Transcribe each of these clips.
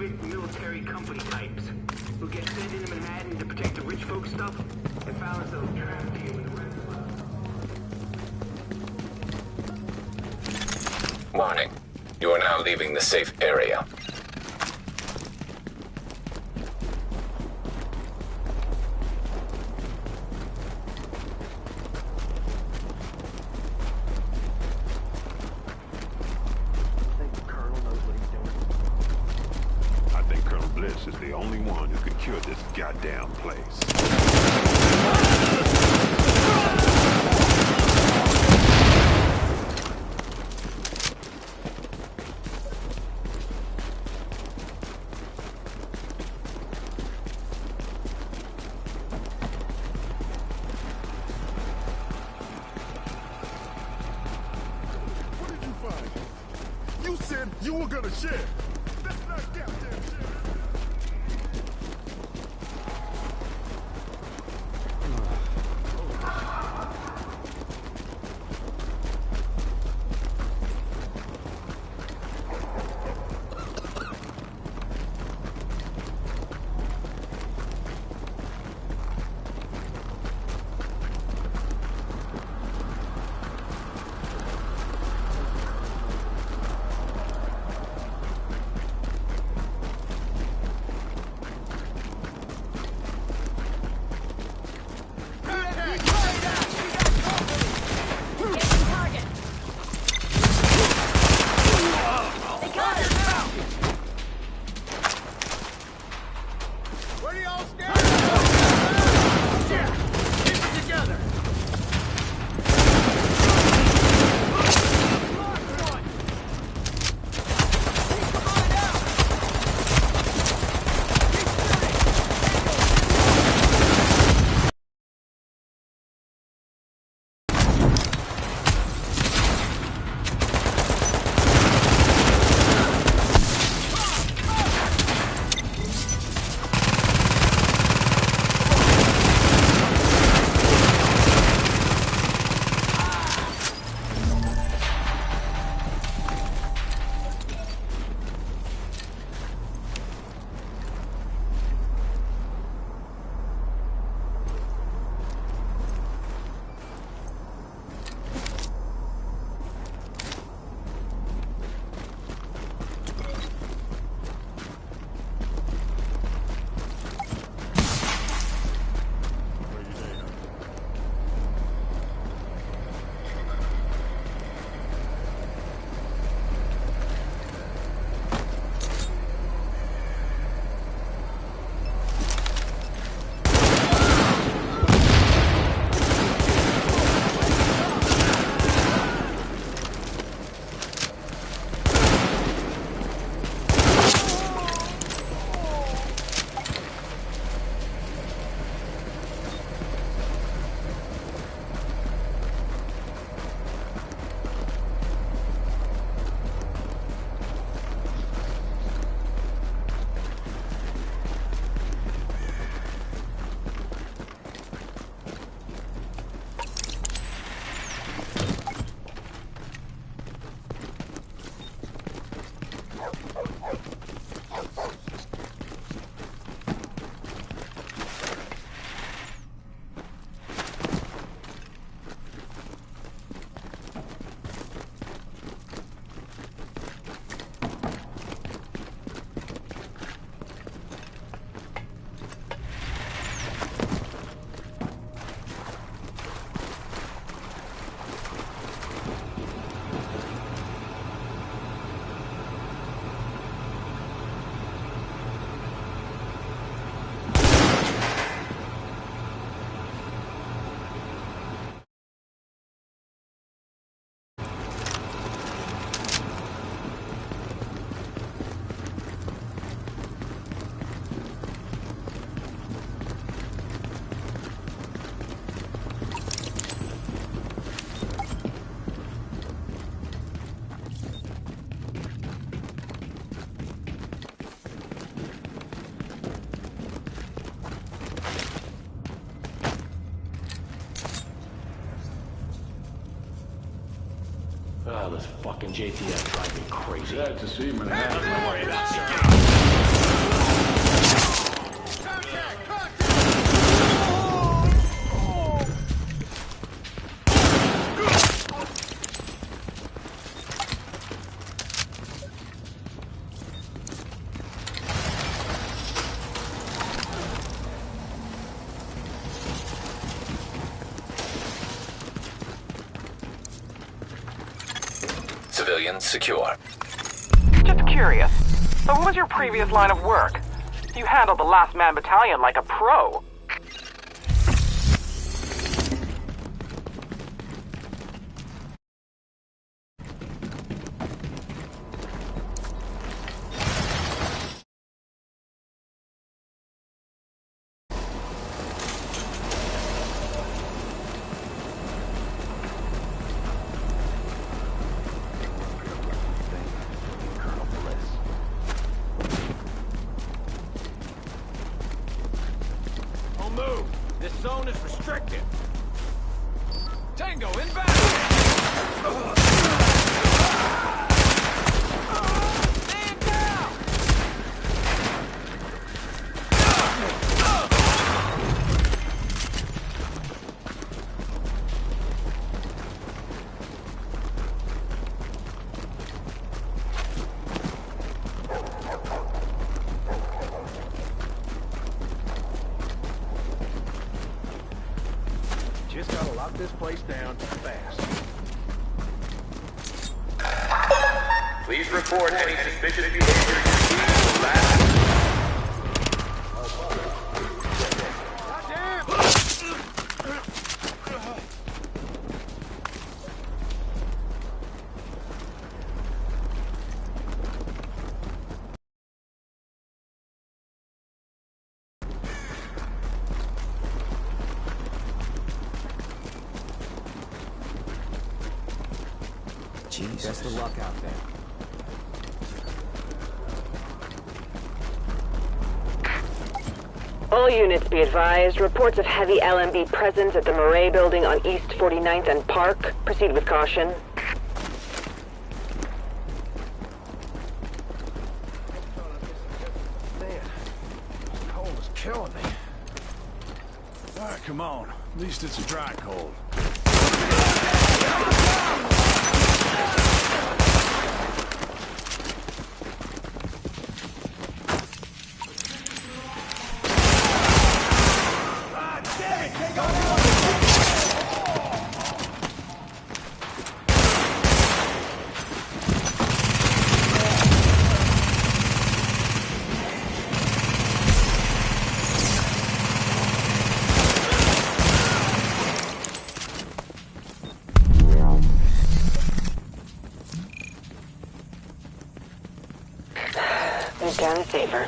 private military company types who get sent into Manhattan to protect the rich folks stuff and found themselves trapped here with the rest of us. Warning. You are now leaving the safe area. Bliss is the only one who can cure this goddamn place. What did you find? You said you were gonna share. That's not goddamn share. Oh, this fucking JTF drives me crazy. Glad to see Manhattan. Don't worry about it. civilians secure. Just curious. So what was your previous line of work? You handled the Last Man Battalion like a pro. Move! This zone is restricted! Tango inbound! Man down! Just gotta lock this place down fast. Please report any suspicious behavior you see in the last... Jesus. Best of luck out there. All units be advised. Reports of heavy LMB presence at the Murray building on East 49th and Park. Proceed with caution. Man, this cold is killing me. All right, come on. At least it's a dry cold. Move down and safer.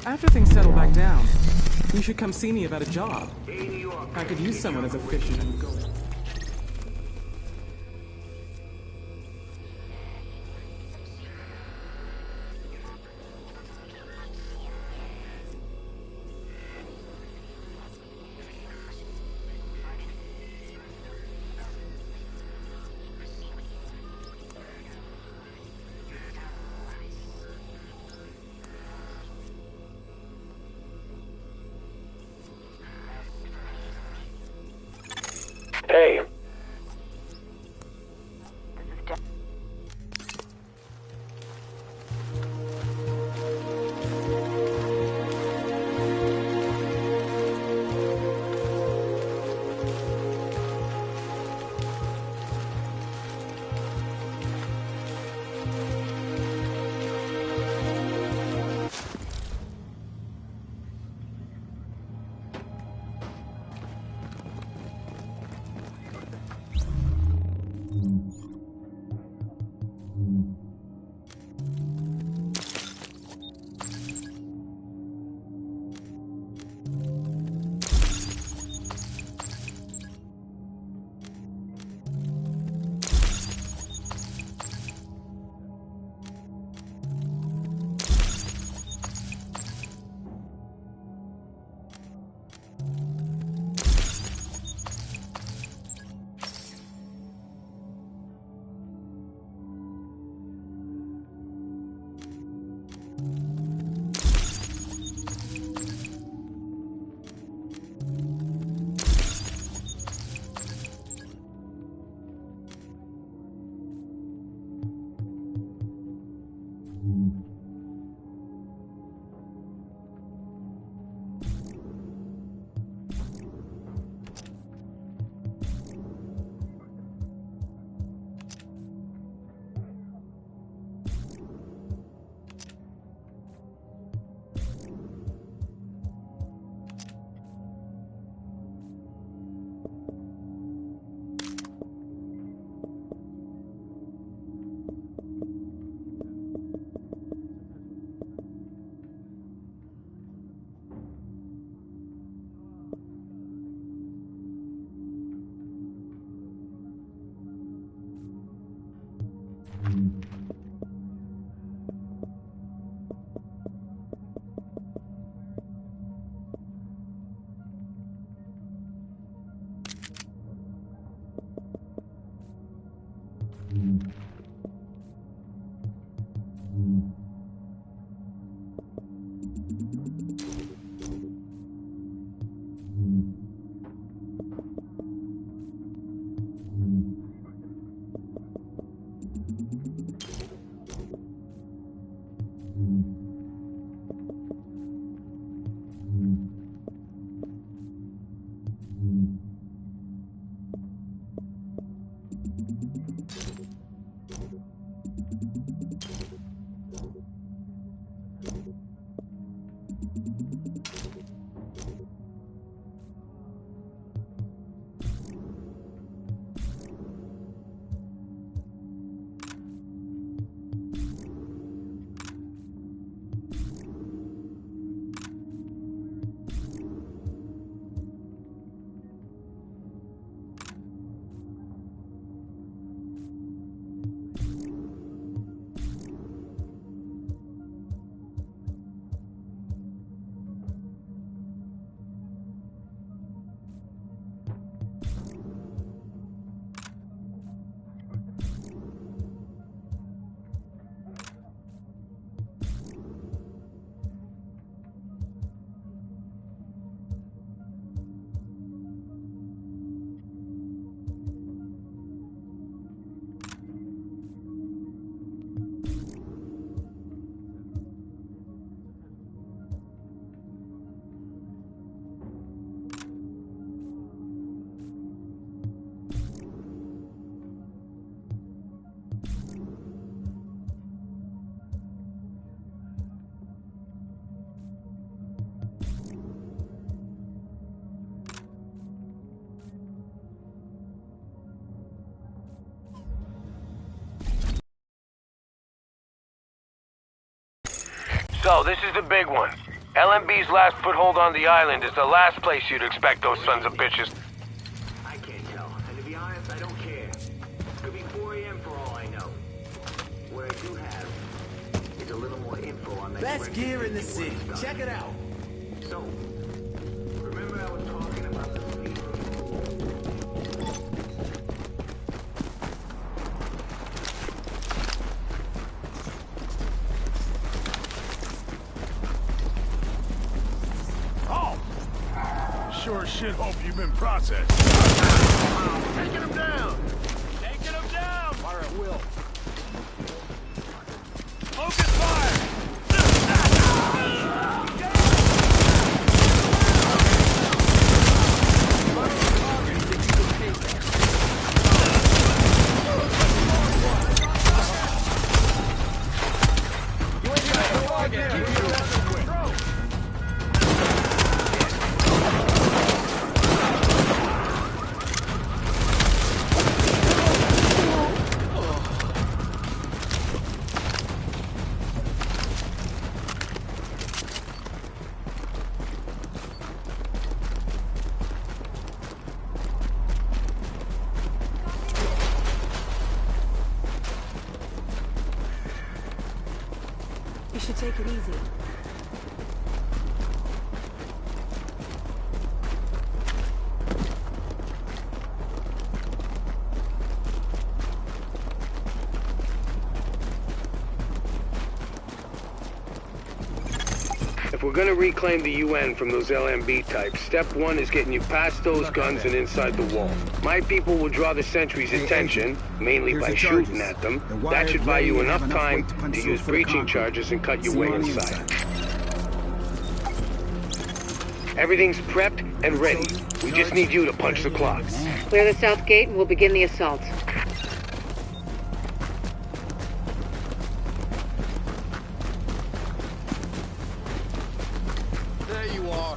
After things settle back down, you should come see me about a job. I could use someone as efficient and go. So, this is the big one. LMB's last foothold on the island is the last place you'd expect those sons of bitches. I can't tell, and to be honest, I don't care. Could be 4 a.m. for all I know. What I do have is a little more info on that. Best gear in the city. Check it out. So, remember I was talking about the speed? Sure shit hope you've been processed. Taking him down! Taking him down! Fire at will. Focus fire! You should take it easy. If we're gonna reclaim the UN from those LMB types, step one is getting you past those guns and inside the wall. My people will draw the sentry's attention, mainly by shooting at them. That should buy you enough time to use breaching charges and cut your way inside. Everything's prepped and ready. We just need you to punch the clock. Clear the south gate and we'll begin the assault. There you are.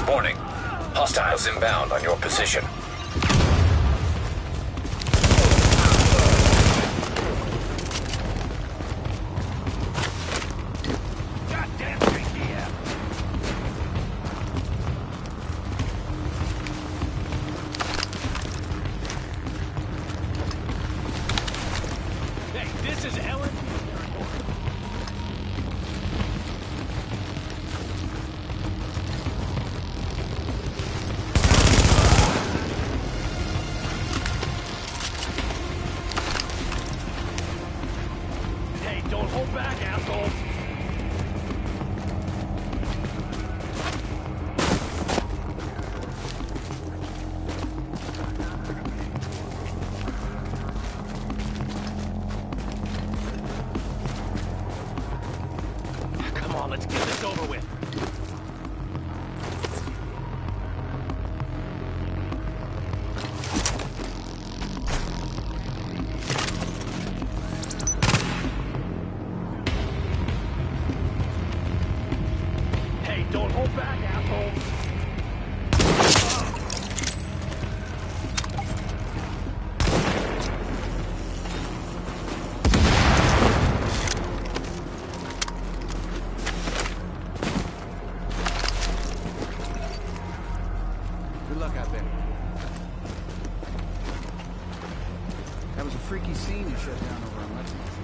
Warning. Hostiles inbound on your position. on, let's get this over with. Hey, don't hold back, asshole. Good luck out there. That was a freaky scene you shut down over on Lexington.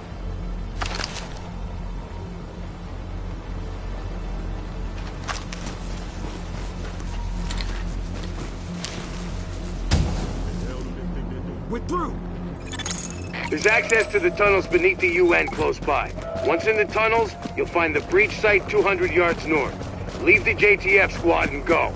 We're through! There's access to the tunnels beneath the UN close by. Once in the tunnels, you'll find the breach site 200 yards north. Leave the JTF squad and go.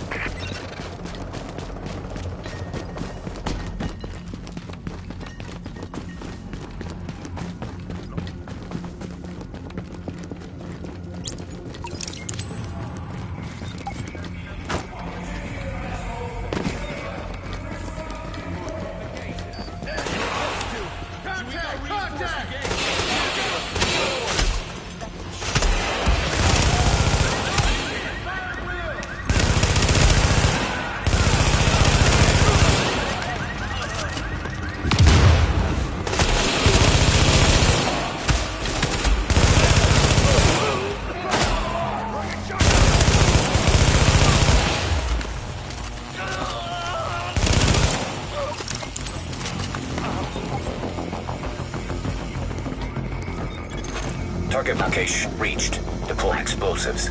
Target location reached. Deploy explosives.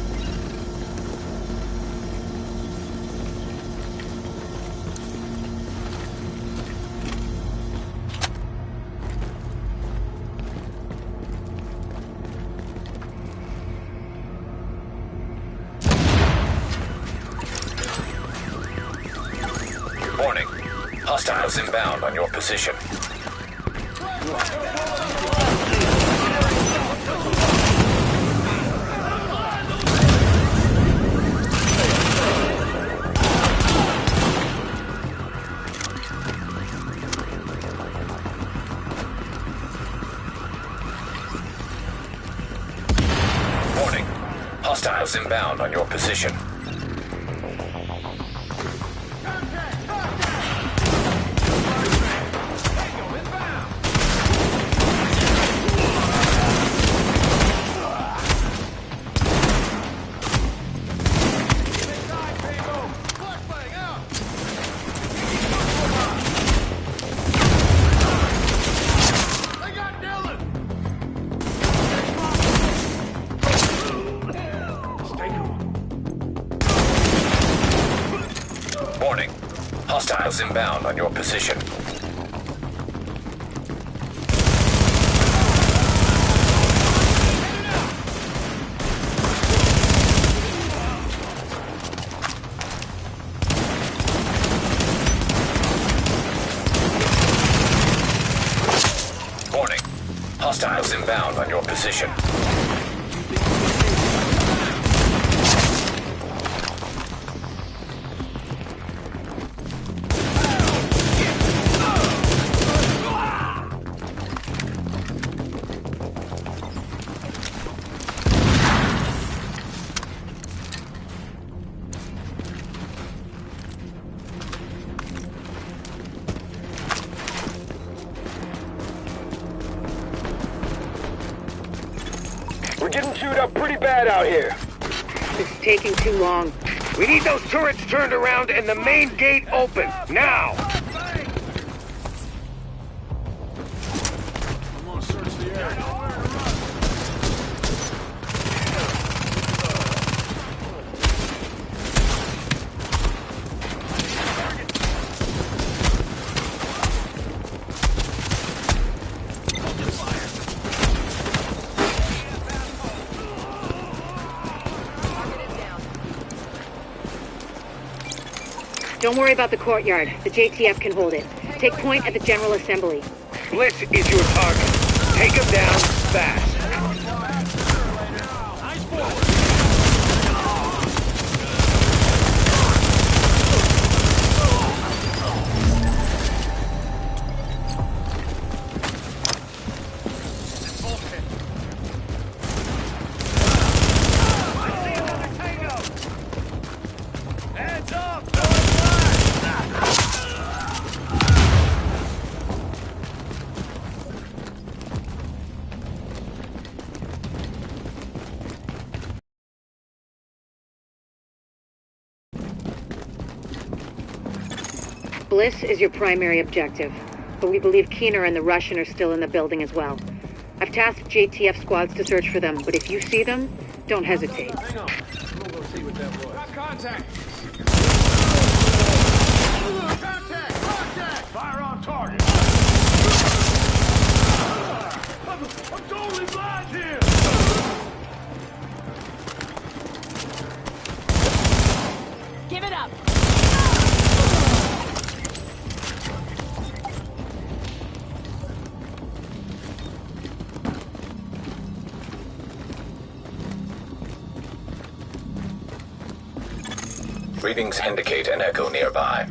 Warning. Hostiles inbound on your position. Warning. Hostiles inbound on your position. Warning. Hostiles inbound on your position. Warning. Hostiles inbound on your position. We're getting chewed up pretty bad out here. It's taking too long. We need those turrets turned around and the main gate open. Now! I'm gonna search the area. Don't worry about the courtyard. The JTF can hold it. Take point at the General Assembly. Bliss is your target. Take him down fast. Eyes forward. Bliss is your primary objective, but we believe Keener and the Russian are still in the building as well. I've tasked JTF squads to search for them, but if you see them, don't hesitate. Hang on. We'll go see what that was. Got contact! Contact! Contact! Fire on target! I'm totally blind here! Give it up! Readings indicate an echo nearby.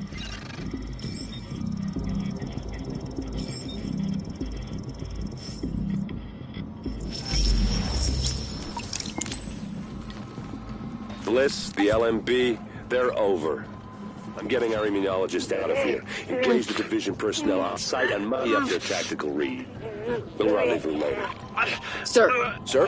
Bliss, the LMB, they're over. I'm getting our immunologist out of here. Engage the division personnel on site and muddy up their tactical read. We'll rendezvous later. Sir! Sir?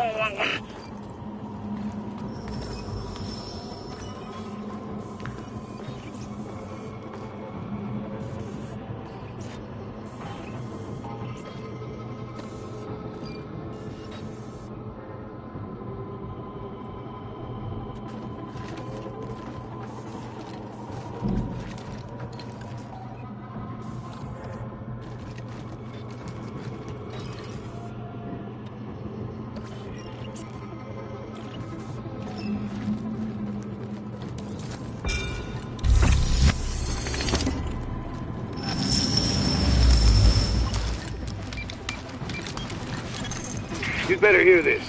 You'd better hear this.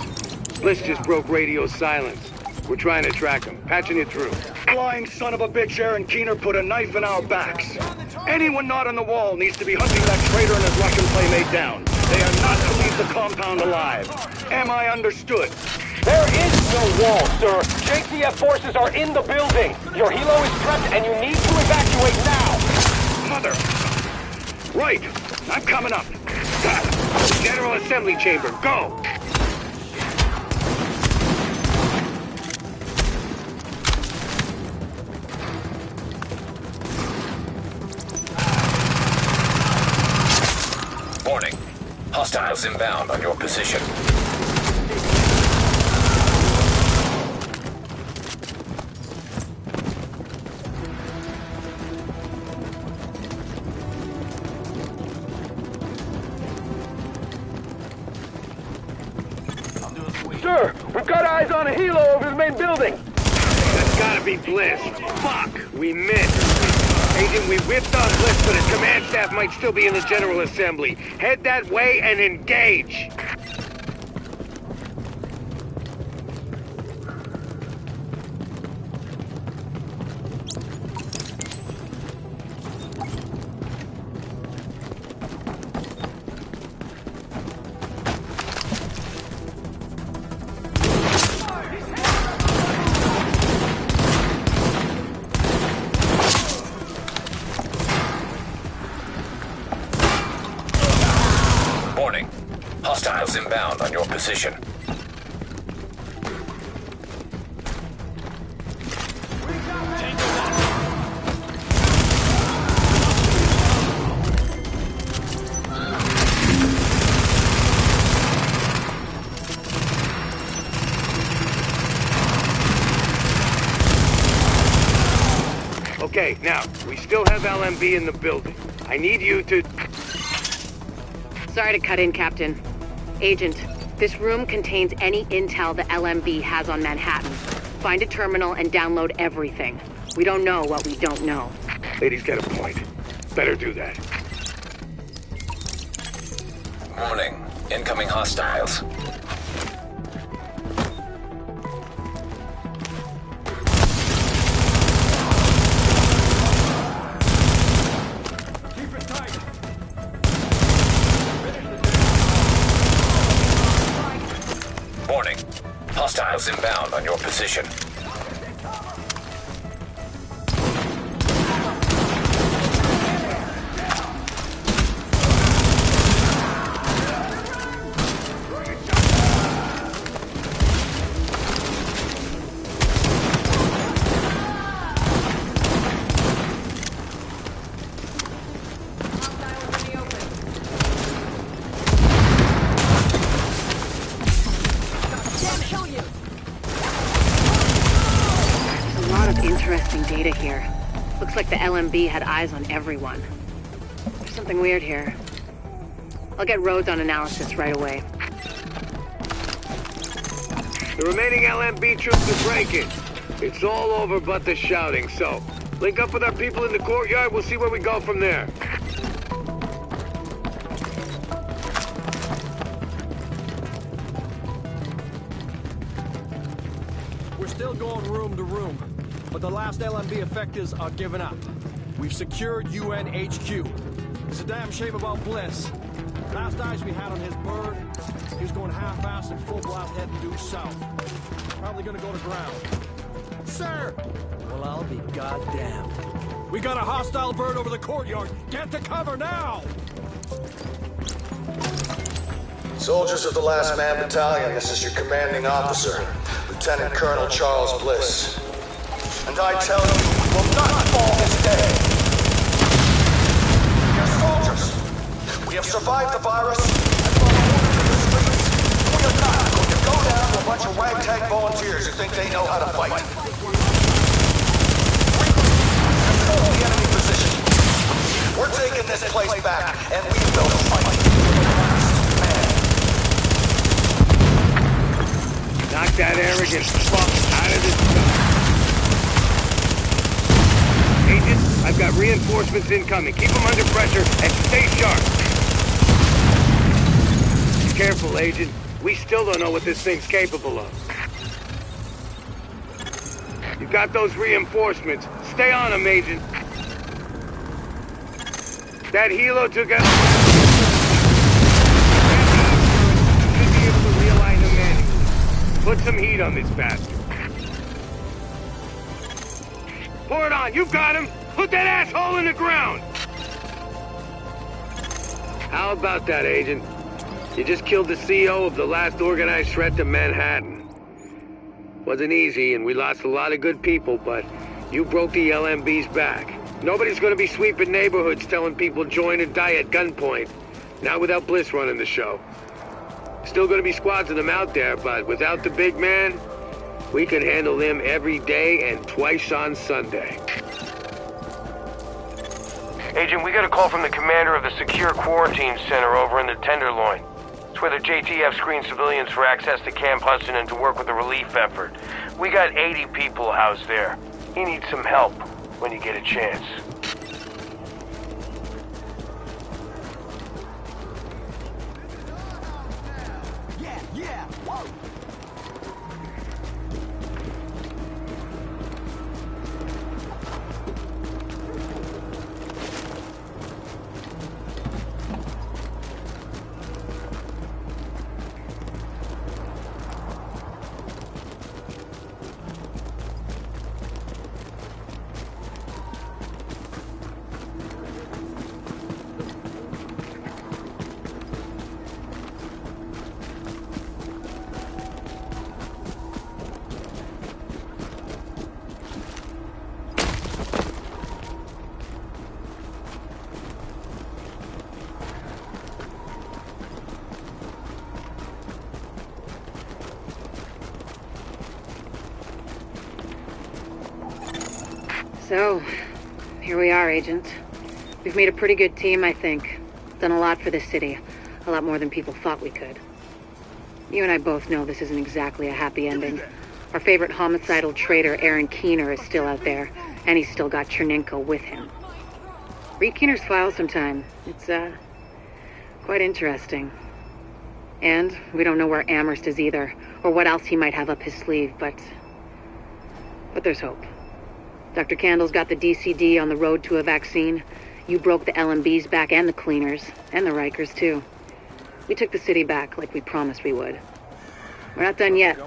Bliss just broke radio silence. We're trying to track him. Patching it through. Flying son of a bitch, Aaron Keener put a knife in our backs. Anyone not on the wall needs to be hunting that traitor and his Russian playmate down. They are not to leave the compound alive. Am I understood? There is no wall, sir. JTF forces are in the building. Your helo is prepped and you need to evacuate now. Mother! Right! I'm coming up. General Assembly Chamber, go! Warning. Hostiles inbound on your position. Sir, we've got eyes on a helo over the main building. That's gotta be Bliss. Fuck, we missed. Agent, we whipped on Bliss, but his command staff might still be in the General Assembly. Head that way and engage. Warning. Hostiles inbound on your position. Okay, now, we still have LMB in the building. I need you to... Sorry to cut in, Captain. Agent, this room contains any intel the LMB has on Manhattan. Find a terminal and download everything. We don't know what we don't know. Lady's got a point. Better do that. Warning. Incoming hostiles. Warning. Hostiles inbound on your position. Interesting data here. Looks like the LMB had eyes on everyone. There's something weird here. I'll get Rhodes on analysis right away. The remaining LMB troops are breaking. It's all over but the shouting, so link up with our people in the courtyard, we'll see where we go from there. We're still going room to room, but the last LMB effectives are giving up. We've secured UN HQ. It's a damn shame about Bliss. Last eyes we had on his bird, he was going half-assed and full blast heading due south. Probably gonna go to ground. Sir! Well, I'll be goddamned. We got a hostile bird over the courtyard. Get to cover now! Soldiers of the Last Man Battalion, this is your commanding officer, Lieutenant Colonel Charles Bliss. And I tell you, we will not fall this day. We are soldiers. We have survived the virus and fought orders in the streets. We are not going to go down to a bunch of ragtag volunteers who think they know how to fight. Control the enemy position. We're taking this place back, and we will fight to the last man. Knock that arrogant fuck out of this stuff. Agent, I've got reinforcements incoming. Keep them under pressure and stay sharp. Careful, Agent. We still don't know what this thing's capable of. You got those reinforcements. Stay on them, Agent. That helo took out... Should be able to realign them manually. Put some heat on this bastard. Pour it on. You've got him. Put that asshole in the ground. How about that, Agent? You just killed the CEO of the last organized threat to Manhattan. Wasn't easy, and we lost a lot of good people, but you broke the LMB's back. Nobody's gonna be sweeping neighborhoods telling people join or die at gunpoint. Not without Bliss running the show. Still gonna be squads of them out there, but without the big man, we can handle them every day and twice on Sunday. Agent, we got a call from the commander of the Secure Quarantine Center over in the Tenderloin. It's where the JTF screens civilians for access to Camp Hudson and to work with the relief effort. We got 80 people housed there. He needs some help when you get a chance. Yeah. Whoa. So, here we are, Agent. We've made a pretty good team, I think. Done a lot for this city. A lot more than people thought we could. You and I both know this isn't exactly a happy ending. Our favorite homicidal traitor, Aaron Keener, is still out there, and he's still got Chernenko with him. Read Keener's file sometime. It's, quite interesting. And we don't know where Amherst is either, or what else he might have up his sleeve, but there's hope. Dr. Candle's got the DCD on the road to a vaccine. You broke the LMB's back and the cleaners, and the Rikers too. We took the city back like we promised we would. We're not done yet.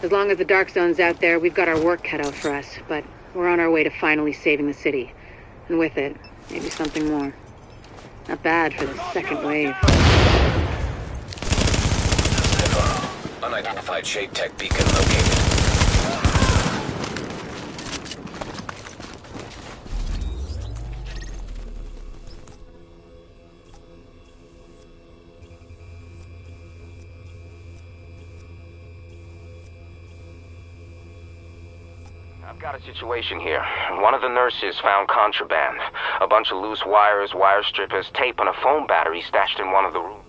As long as the Dark Zone's out there, we've got our work cut out for us, but we're on our way to finally saving the city. And with it, maybe something more. Not bad for the second wave. Unidentified Shade Tech beacon located. I've got a situation here. One of the nurses found contraband. A bunch of loose wires, wire strippers, tape, and a phone battery stashed in one of the rooms.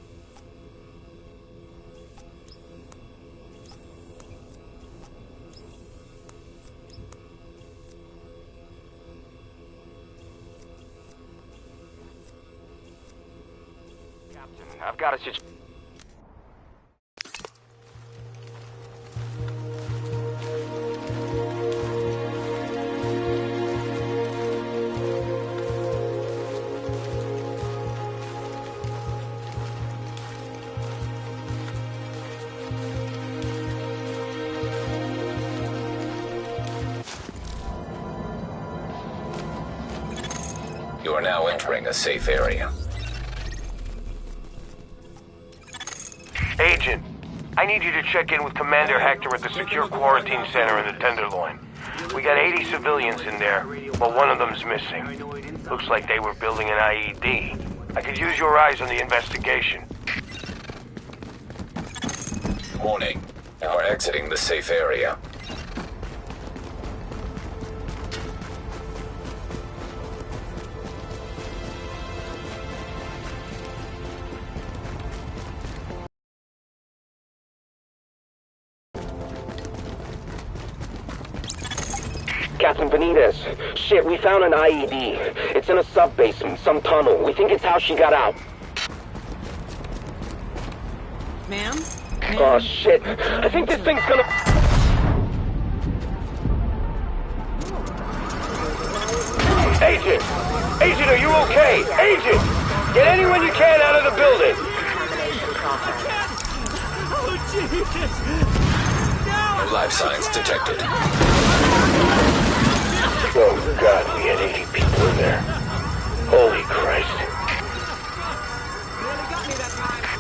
Captain, I've got a situation. You are now entering a safe area. Agent, I need you to check in with Commander Hector at the Secure Quarantine Center in the Tenderloin. We got 80 civilians in there, but one of them's missing. Looks like they were building an IED. I could use your eyes on the investigation. Warning. You are exiting the safe area. Captain Benitez, shit, we found an IED. It's in a sub-basement, some tunnel. We think it's how she got out. Ma'am? Oh, shit. I think this thing's gonna... Agent! Agent, are you okay? Agent! Get anyone you can out of the building! Oh, Jesus! No life signs detected. Oh, God, we had 80 people in there. Holy Christ.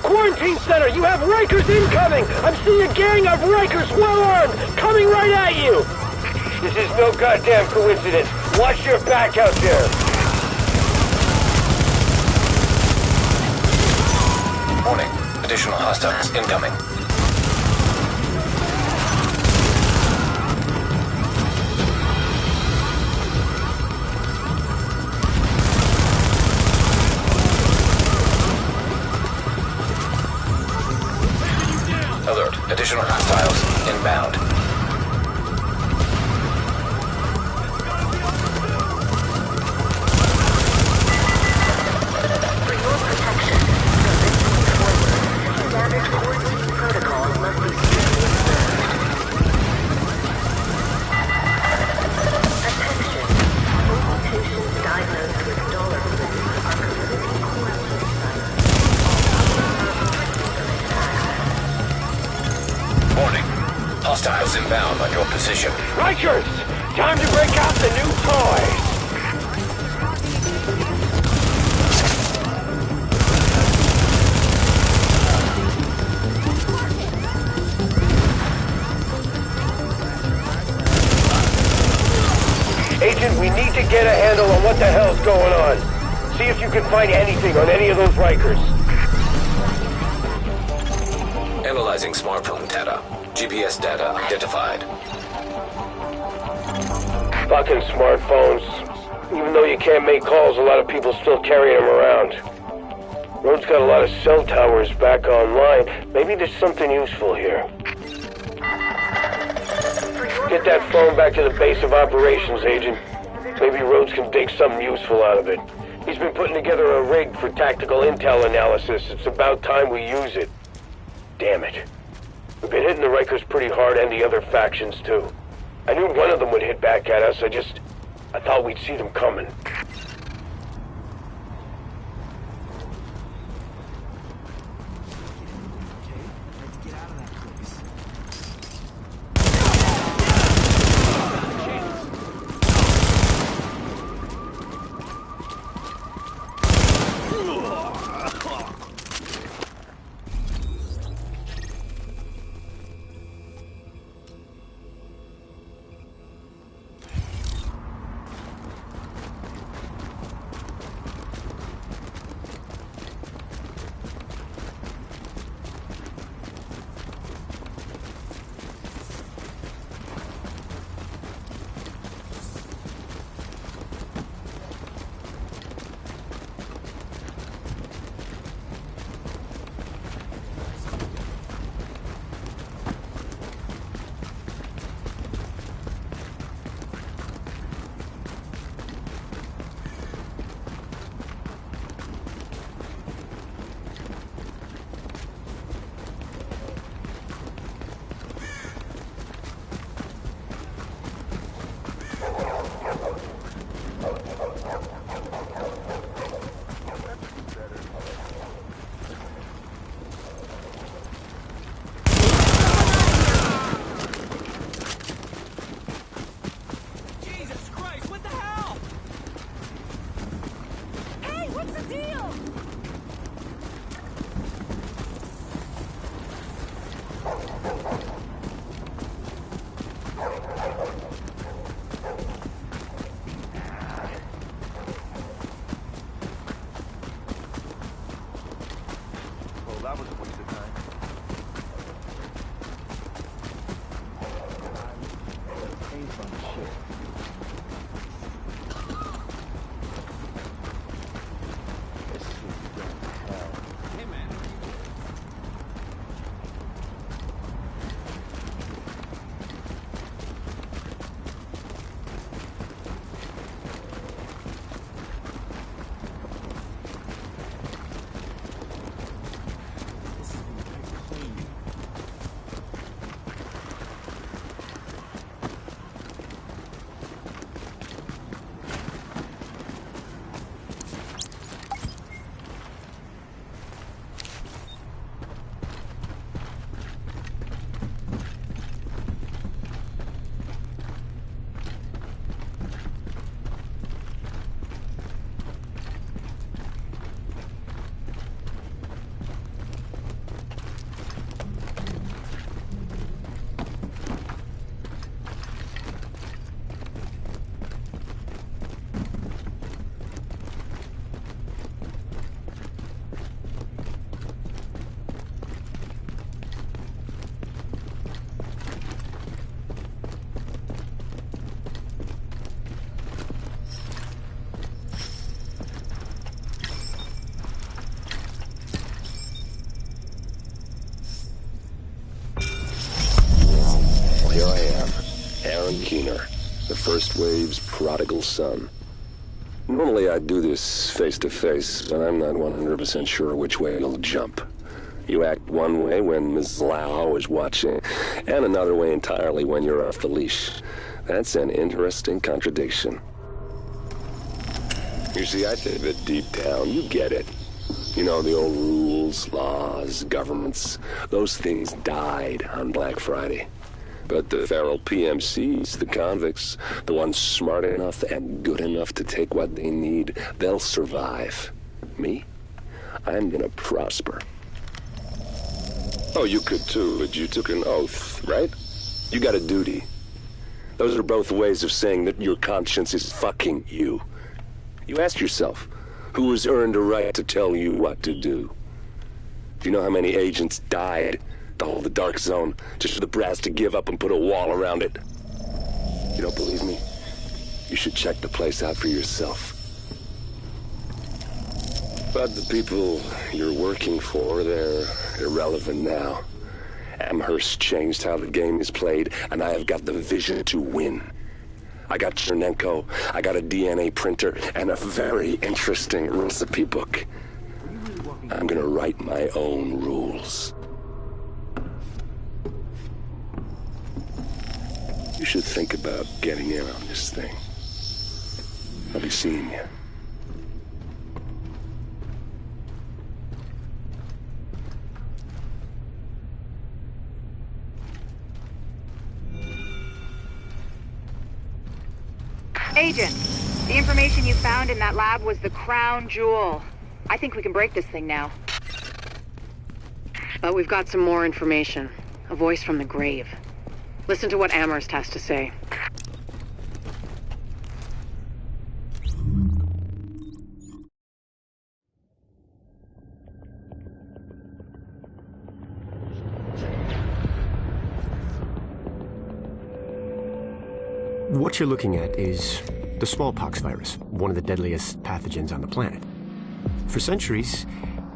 Quarantine center, you have Rikers incoming! I'm seeing a gang of Rikers well armed, coming right at you! This is no goddamn coincidence. Watch your back out there. Warning. Additional hostiles incoming. Alert. Additional hostiles inbound. For your protection, the victims forward, standard quarantine protocols must be strictly observed. Attention. All patients diagnosed with dollar flu are completely quarantined sites. Warning. Hostiles inbound on your position. Rikers! Time to break out the new toys! Agent, we need to get a handle on what the hell's going on. See if you can find anything on any of those Rikers. Analyzing smartphone data. GPS data identified. Fucking smartphones. Even though you can't make calls, a lot of people still carry them around. Road's got a lot of cell towers back online. Maybe there's something useful here. Get that phone back to the base of operations, Agent. Maybe Rhodes can dig something useful out of it. He's been putting together a rig for tactical intel analysis. It's about time we use it. Damn it. We've been hitting the Rikers pretty hard and the other factions too. I knew one of them would hit back at us. I thought we'd see them coming. here I am, Aaron Keener, the First Wave's prodigal son. Normally I'd do this face-to-face, but I'm not 100% sure which way it'll jump. You act one way when Ms. Lau is watching, and another way entirely when you're off the leash. That's an interesting contradiction. You see, I think that deep down, you get it. You know, the old rules, laws, governments, those things died on Black Friday. But the feral PMCs, the convicts, the ones smart enough and good enough to take what they need, they'll survive. Me? I'm gonna prosper. Oh, you could too, but you took an oath, right? You got a duty. Those are both ways of saying that your conscience is fucking you. You ask yourself, who has earned a right to tell you what to do? Do you know how many agents died to hold the Dark Zone just for the brass to give up and put a wall around it? You don't believe me? You should check the place out for yourself. But the people you're working for, they're irrelevant now. Amherst changed how the game is played, and I have got the vision to win. I got Chernenko, I got a DNA printer, and a very interesting recipe book. I'm gonna write my own rules. You should think about getting in on this thing. I'll be seeing you. Agent, the information you found in that lab was the crown jewel. I think we can break this thing now. But we've got some more information. A voice from the grave. Listen to what Amherst has to say. What you're looking at is the smallpox virus, one of the deadliest pathogens on the planet. For centuries,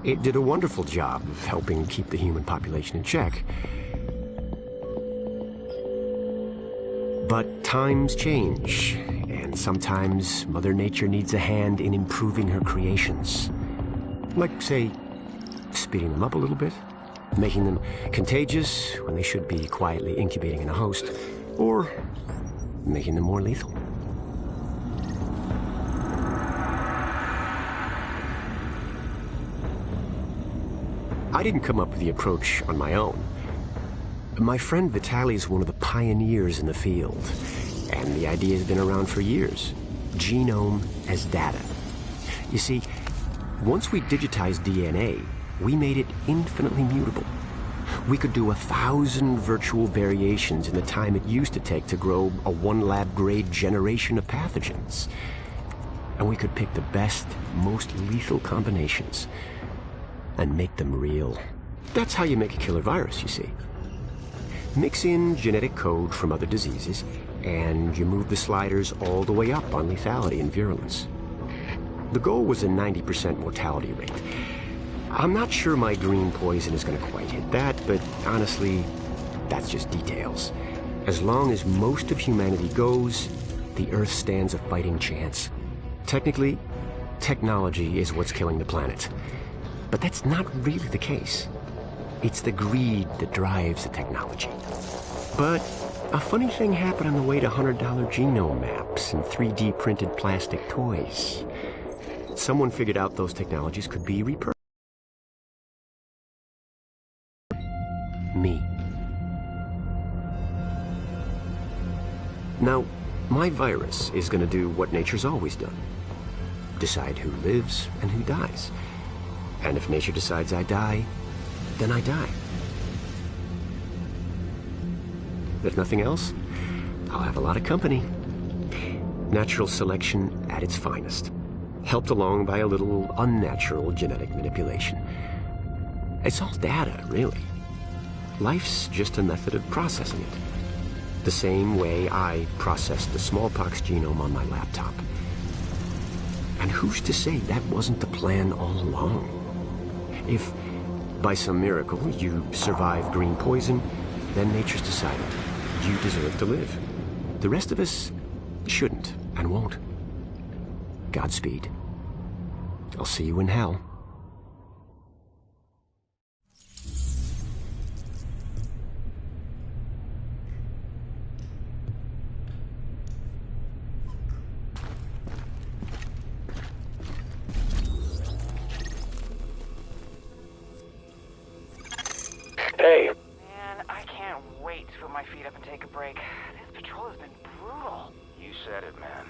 it did a wonderful job of helping keep the human population in check. But times change, and sometimes Mother Nature needs a hand in improving her creations. Like, say, speeding them up a little bit, making them contagious when they should be quietly incubating in a host, or making them more lethal. I didn't come up with the approach on my own. My friend Vitaly is one of the pioneers in the field, and the idea has been around for years. Genome as data. You see, once we digitized DNA, we made it infinitely mutable. We could do 1,000 virtual variations in the time it used to take to grow a one-lab-grade generation of pathogens. And we could pick the best, most lethal combinations and make them real. That's how you make a killer virus, you see. Mix in genetic code from other diseases, and you move the sliders all the way up on lethality and virulence. The goal was a 90% mortality rate. I'm not sure my green poison is going to quite hit that, but honestly, that's just details. As long as most of humanity goes, the Earth stands a fighting chance. Technically, technology is what's killing the planet. But that's not really the case. It's the greed that drives the technology. But a funny thing happened on the way to $100 genome maps and 3D printed plastic toys. Someone figured out those technologies could be repurposed. Me. Now, my virus is going to do what nature's always done. Decide who lives and who dies. And if nature decides I die, then I die. If nothing else, I'll have a lot of company. Natural selection at its finest. Helped along by a little unnatural genetic manipulation. It's all data, really. Life's just a method of processing it. The same way I processed the smallpox genome on my laptop. And who's to say that wasn't the plan all along? If, by some miracle, you survive green poison, then nature's decided. you deserve to live. The rest of us shouldn't and won't. Godspeed. I'll see you in hell. Hey. Man, I can't wait to put my feet up and take a break. This patrol has been brutal. You said it, man.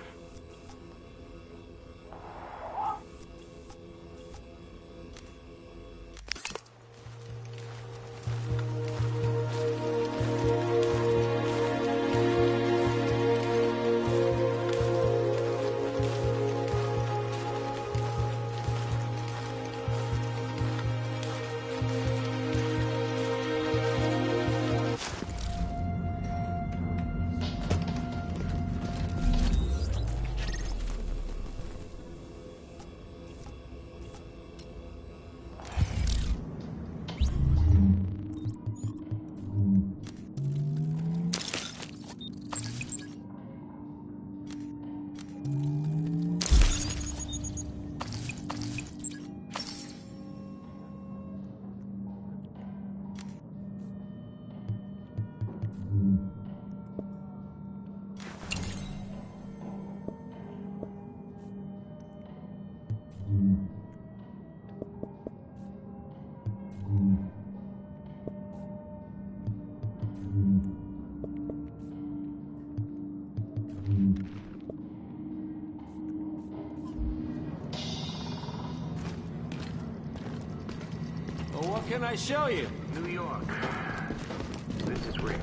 What can I show you? New York. This is Rick.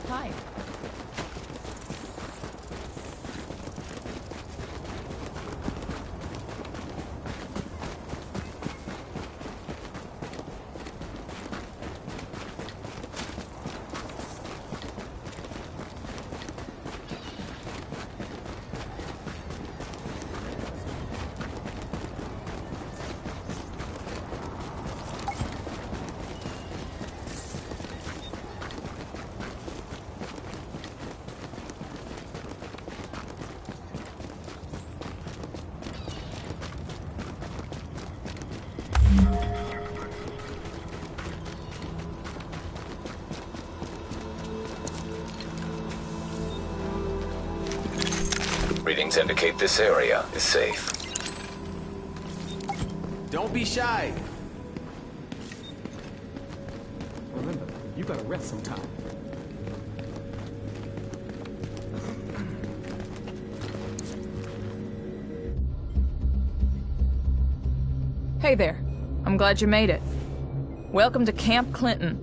Hi. Readings indicate this area is safe. Don't be shy. Remember, you gotta rest sometime. Hey there. I'm glad you made it. Welcome to Camp Clinton.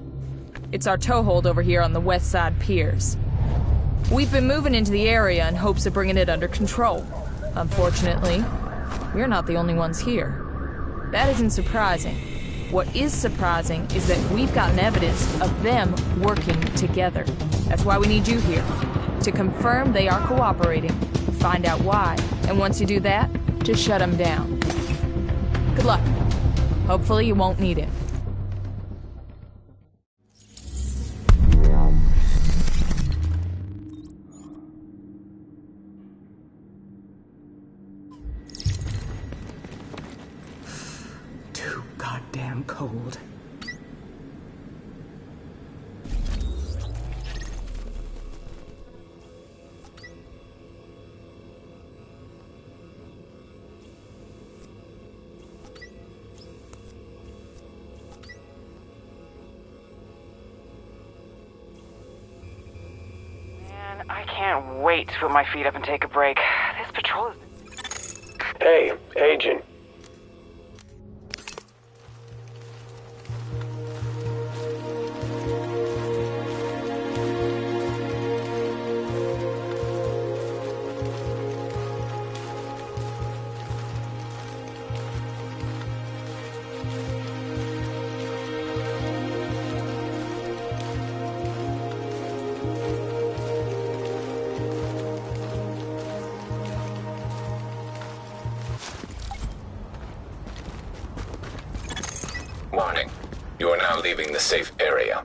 It's our toehold over here on the west side piers. We've been moving into the area in hopes of bringing it under control. Unfortunately, we're not the only ones here. That isn't surprising. What is surprising is that we've gotten evidence of them working together. That's why we need you here. To confirm they are cooperating, find out why, and once you do that, to shut them down. Good luck. Hopefully you won't need it. damn cold. Man, I can't wait to put my feet up and take a break. This patrol is... Hey, Agent. Warning. You are now leaving the safe area.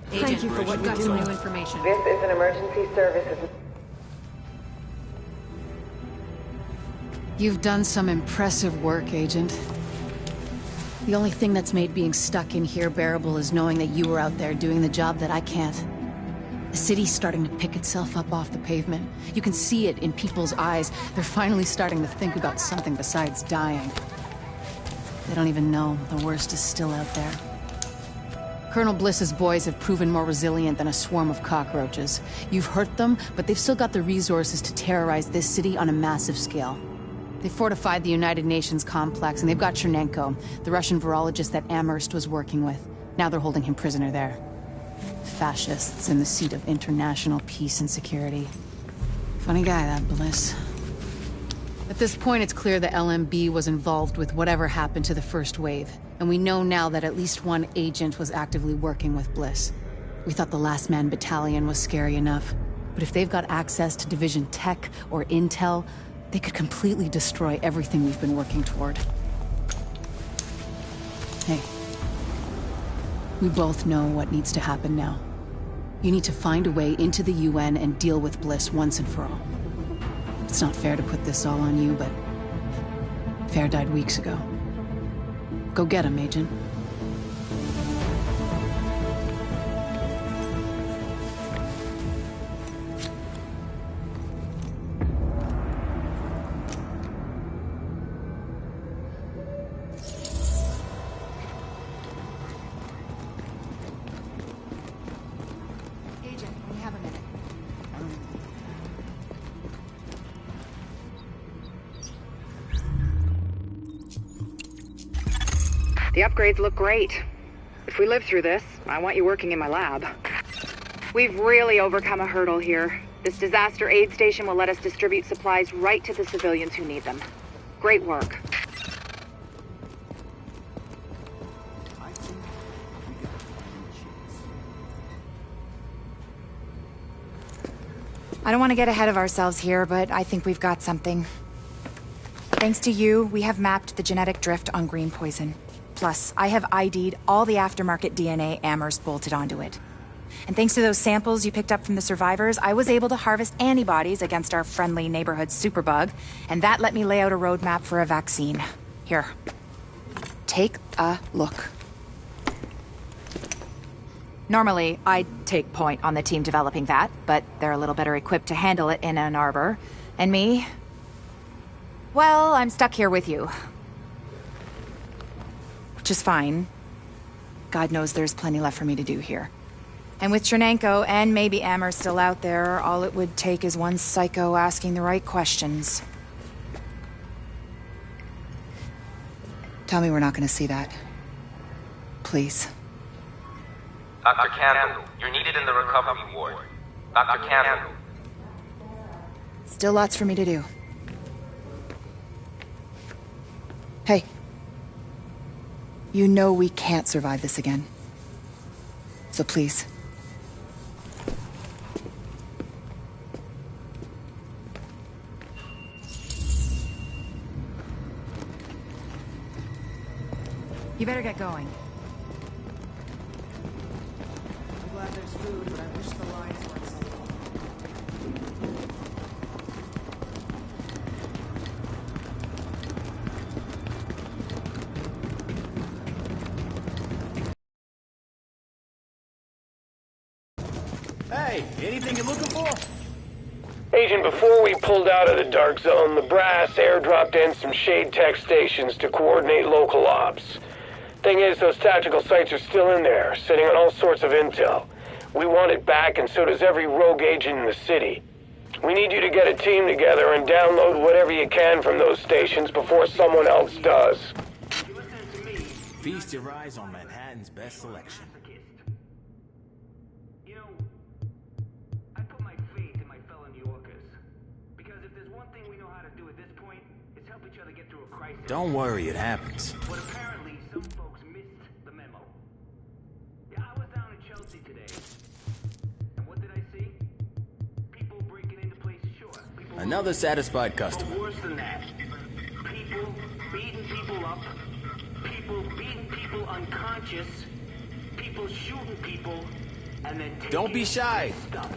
Thank you for what you're doing. New information. This is an emergency services. You've done some impressive work, Agent. The only thing that's made being stuck in here bearable is knowing that you were out there doing the job that I can't. The city's starting to pick itself up off the pavement. You can see it in people's eyes. They're finally starting to think about something besides dying. They don't even know the worst is still out there. Colonel Bliss's boys have proven more resilient than a swarm of cockroaches. You've hurt them, but they've still got the resources to terrorize this city on a massive scale. They fortified the United Nations complex, and they've got Chernenko, the Russian virologist that Amherst was working with. Now they're holding him prisoner there. Fascists in the seat of international peace and security. Funny guy, that Bliss. At this point, it's clear the LMB was involved with whatever happened to the first wave, and we know now that at least one agent was actively working with Bliss. We thought the Last Man Battalion was scary enough, but if they've got access to Division tech or intel, they could completely destroy everything we've been working toward. Hey. We both know what needs to happen now. You need to find a way into the UN and deal with Bliss once and for all. It's not fair to put this all on you, but... Fair died weeks ago. Go get him, Agent. The upgrades look great. If we live through this, I want you working in my lab. We've really overcome a hurdle here. This disaster aid station will let us distribute supplies right to the civilians who need them. Great work. I don't want to get ahead of ourselves here, but I think we've got something. Thanks to you, we have mapped the genetic drift on green poison. Plus, I have ID'd all the aftermarket DNA Amherst bolted onto it. And thanks to those samples you picked up from the survivors, I was able to harvest antibodies against our friendly neighborhood superbug, and that let me lay out a roadmap for a vaccine. Here. Take a look. Normally, I'd take point on the team developing that, but they're a little better equipped to handle it in Ann Arbor. And me? Well, I'm stuck here with you. Which is fine. God knows there's plenty left for me to do here. And with Chernenko and maybe Amherst still out there, all it would take is one psycho asking the right questions. Tell me we're not going to see that. Please. Dr. Candle, you're needed in the recovery ward. Dr. Candle. Still lots for me to do. Hey. You know we can't survive this again. So please. You better get going. glad there's food, but I wish the lines weren't so long. Hey, anything you're looking for? Agent, before we pulled out of the dark zone, the Brass airdropped in some shade tech stations to coordinate local ops. Thing is, those tactical sites are still in there, sitting on all sorts of intel. We want it back, and so does every rogue agent in the city. We need you to get a team together and download whatever you can from those stations before someone else does. Feast your eyes on Manhattan's best selection. You know, I put my faith in my fellow New Yorkers. Because if there's one thing we know how to do at this point, it's help each other get through a crisis. Don't worry, it happens. But apparently, some folks missed the memo. Yeah, I was down in Chelsea today. And what did I see? People breaking into places, sure. Another satisfied customer. But worse than that, people beating people up, people beating people unconscious, people shooting people, and then taking Don't be shy. stuff.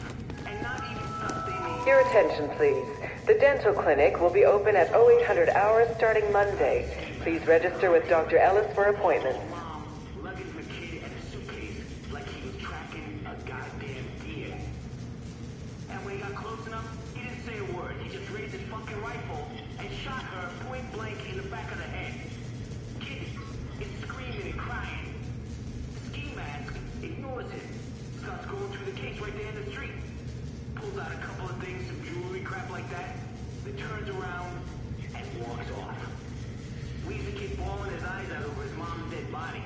And not even stuff they need. Your attention, please. The dental clinic will be open at 0800 hours starting Monday. Please register with Dr. Ellis for appointments. Mom lugging the kid in a suitcase like he was tracking a goddamn deer. And when he got close enough, he didn't say a word. He just raised his fucking rifle and shot her point blank in the back of the head. Kid is screaming and crying. Ski mask ignores him. Starts going through the case right there in the street. Pulls out a couple of things, some jewelry, crap like that. Then turns around and walks off. Leaves the kid bawling his eyes out over his mom's dead body.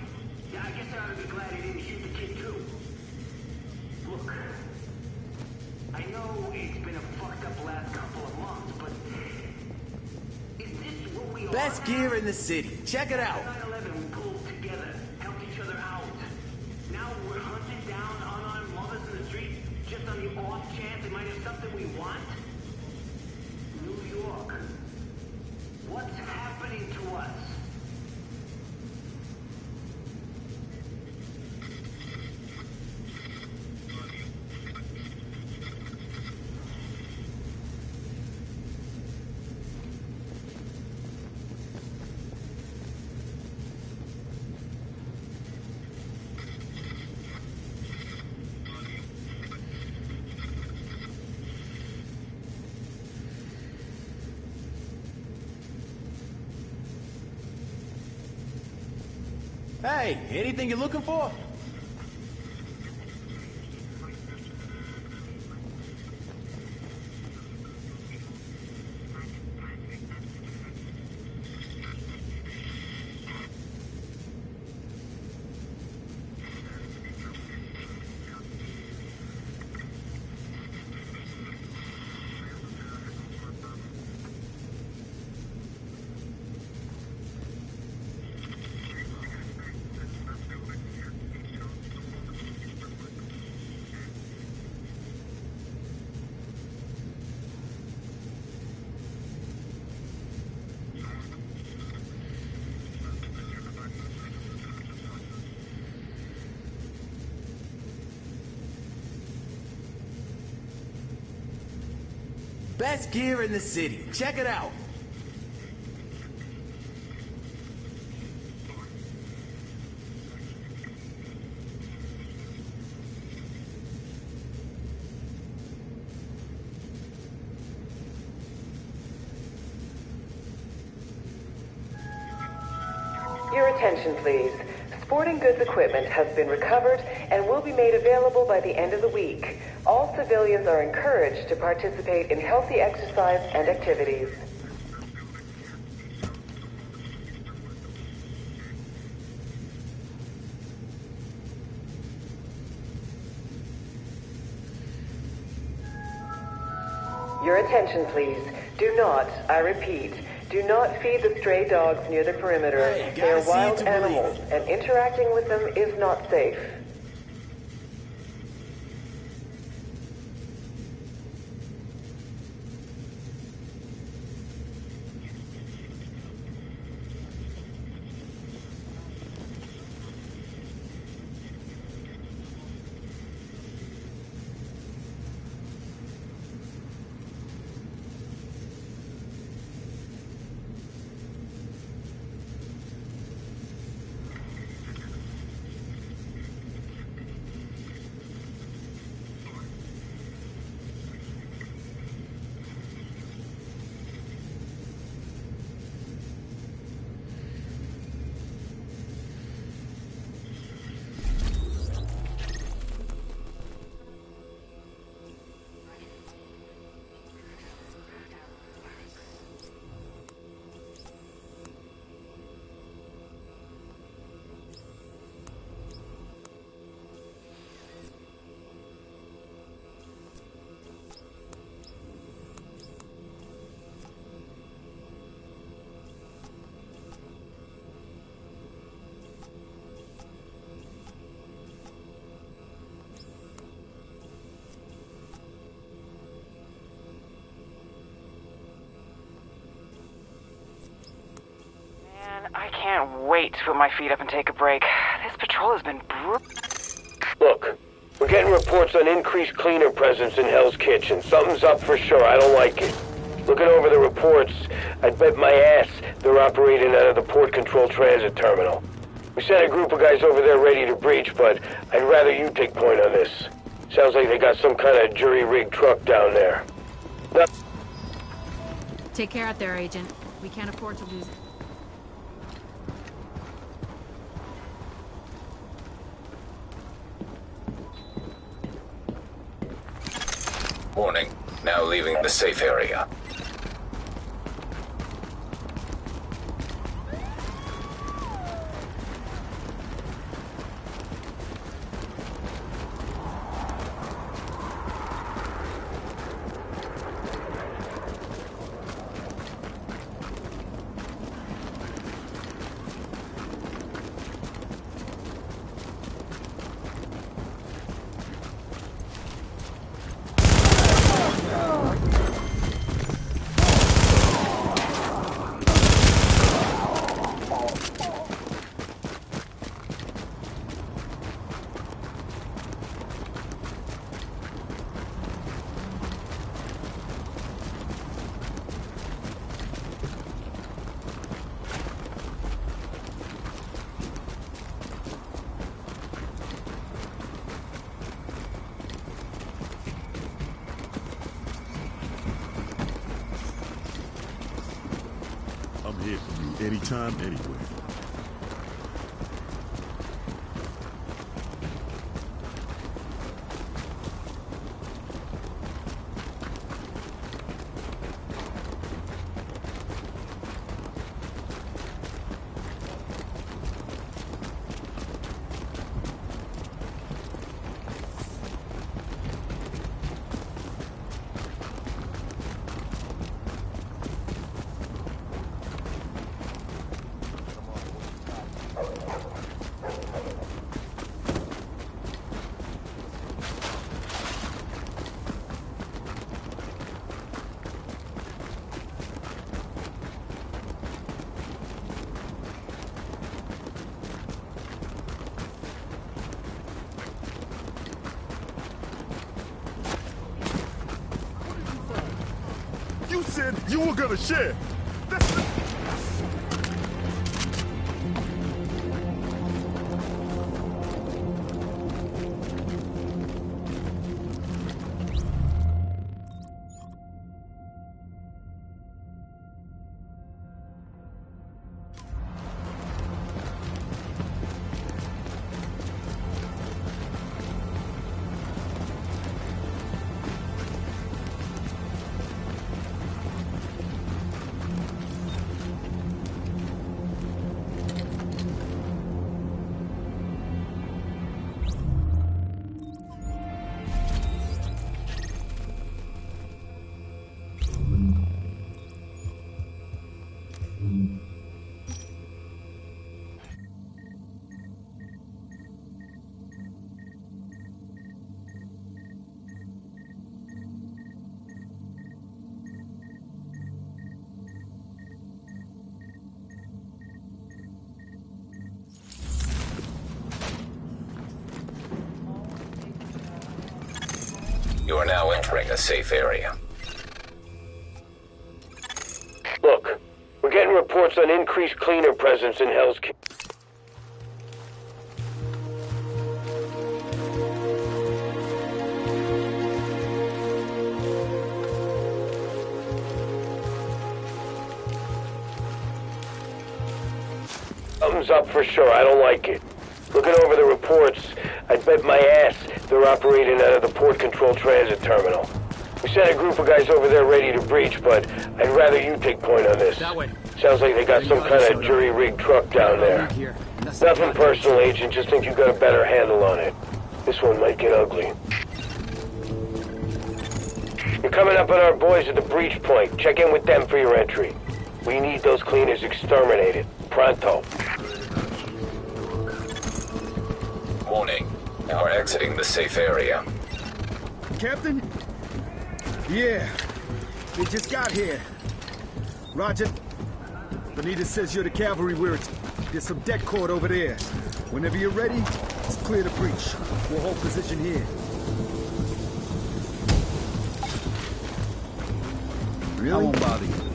Yeah, I guess I ought to be glad he didn't shoot the kid too. Look, I know it's been a fucked up last couple of months, but is this what we Best gear in the city. Check it out. 9/11 we pulled together, helped each other out. Now we're hunted down unarmed mothers in the street just on the off chance it might have something we want? New York. What's happening to us? Hey, anything you're looking for? Best gear in the city. Check it out. Your attention, please. Sporting goods equipment has been recovered and will be made available by the end of the week. All civilians are encouraged to participate in healthy exercise and activities. Your attention, please. Do not, I repeat, do not feed the stray dogs near the perimeter. Hey, they are gotta see wild it to believe animals, it. and interacting with them is not safe. wait to put my feet up and take a break. This patrol has been brutal. Look, we're getting reports on increased cleaner presence in Hell's Kitchen. Something's up for sure. I don't like it. Looking over the reports, I'd bet my ass they're operating out of the Port Control Transit Terminal. We sent a group of guys over there ready to breach, but I'd rather you take point on this. Sounds like they got some kind of jury-rigged truck down there. No. Take care out there, Agent. We can't afford to lose it. Warning. Now leaving the safe area. I'm here for you anytime, anywhere. You said you were gonna share. You are now entering a safe area. Look, we're getting reports on increased cleaner presence in Hell's Kitchen. Something's up for sure. I don't like it. Looking over the reports, I'd bet my ass they're operating out of the Port Control Transit Terminal. We sent a group of guys over there ready to breach, but I'd rather you take point on this. That way. Sounds like they got some kind of jury-rigged truck down there. Nothing personal, Agent. Just think you got a better handle on it. This one might get ugly. You're coming up on our boys at the breach point. Check in with them for your entry. We need those cleaners exterminated. Pronto. Warning. Now we're exiting the safe area. Captain? Yeah. They just got here. Roger. Benitez says you're the cavalry we're There's some deck cord over there. Whenever you're ready, just clear the breach. We'll hold position here. Really? I won't bother you.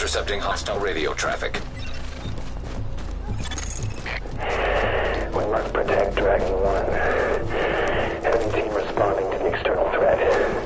Intercepting hostile radio traffic. We must protect Dragon 1. Enemy team responding to the external threat.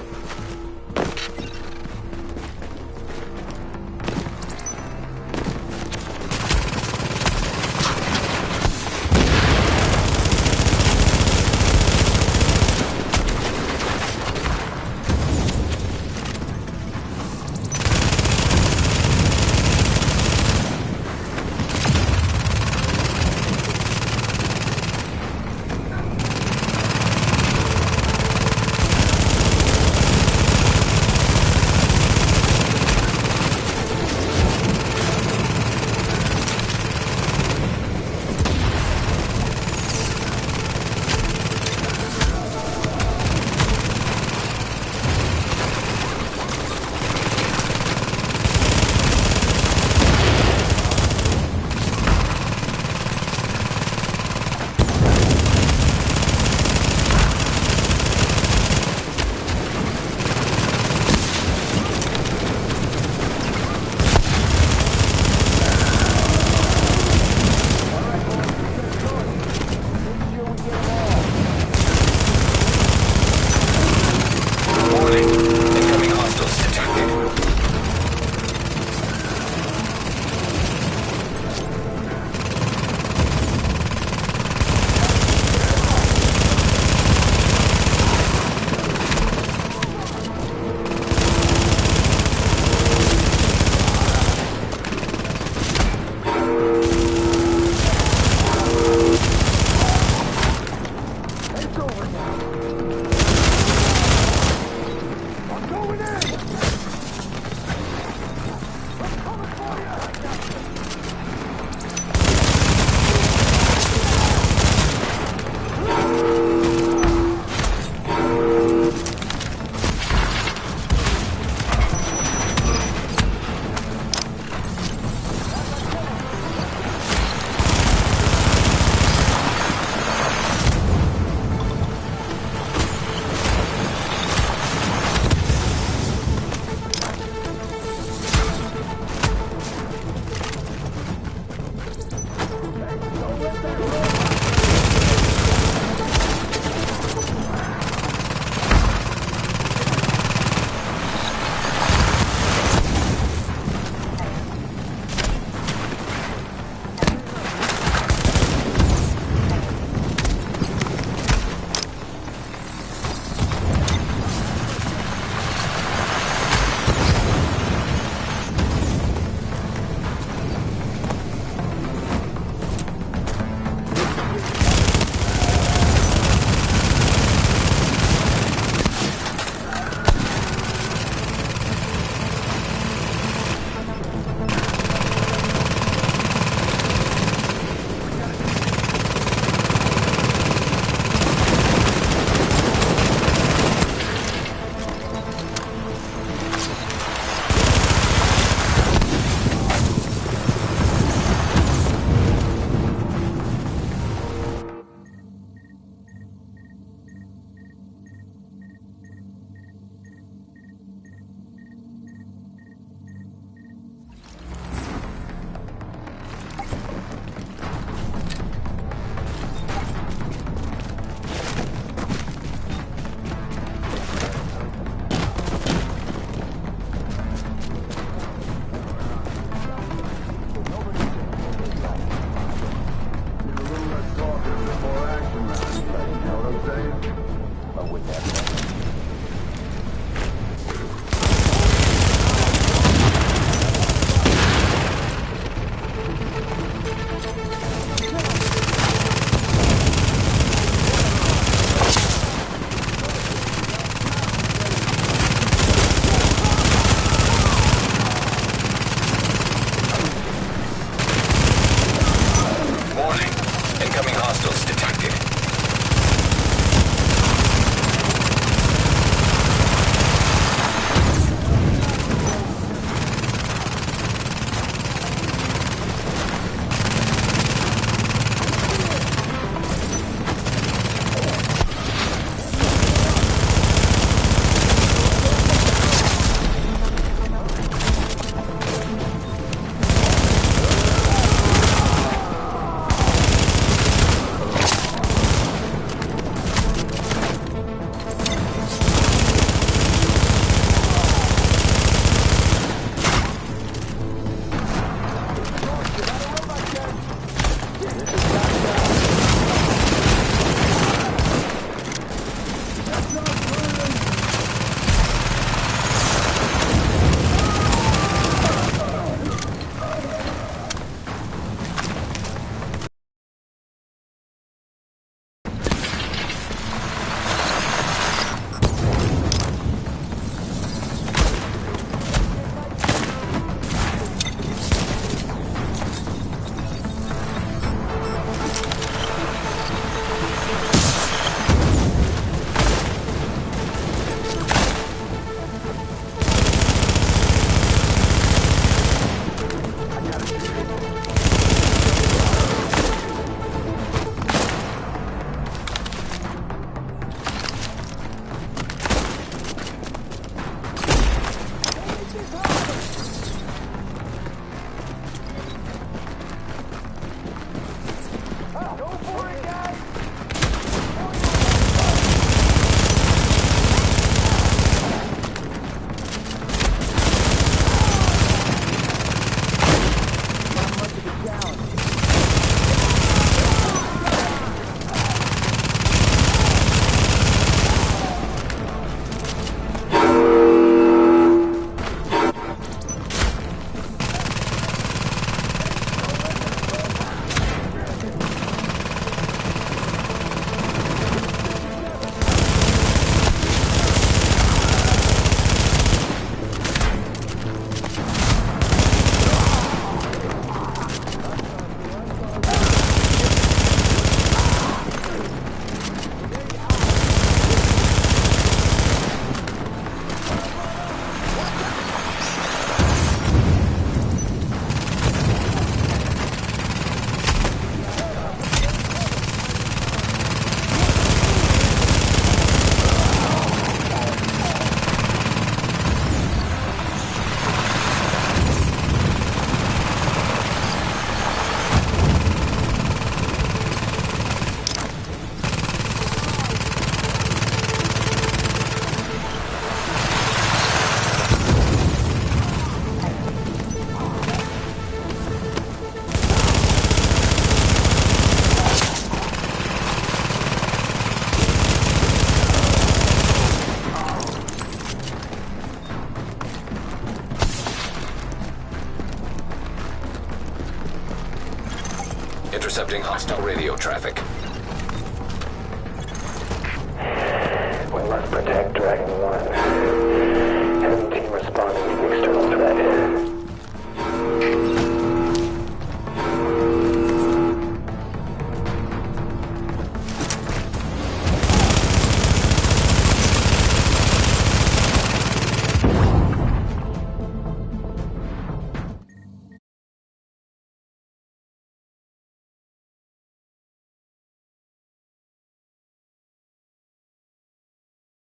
intercepting hostile radio traffic.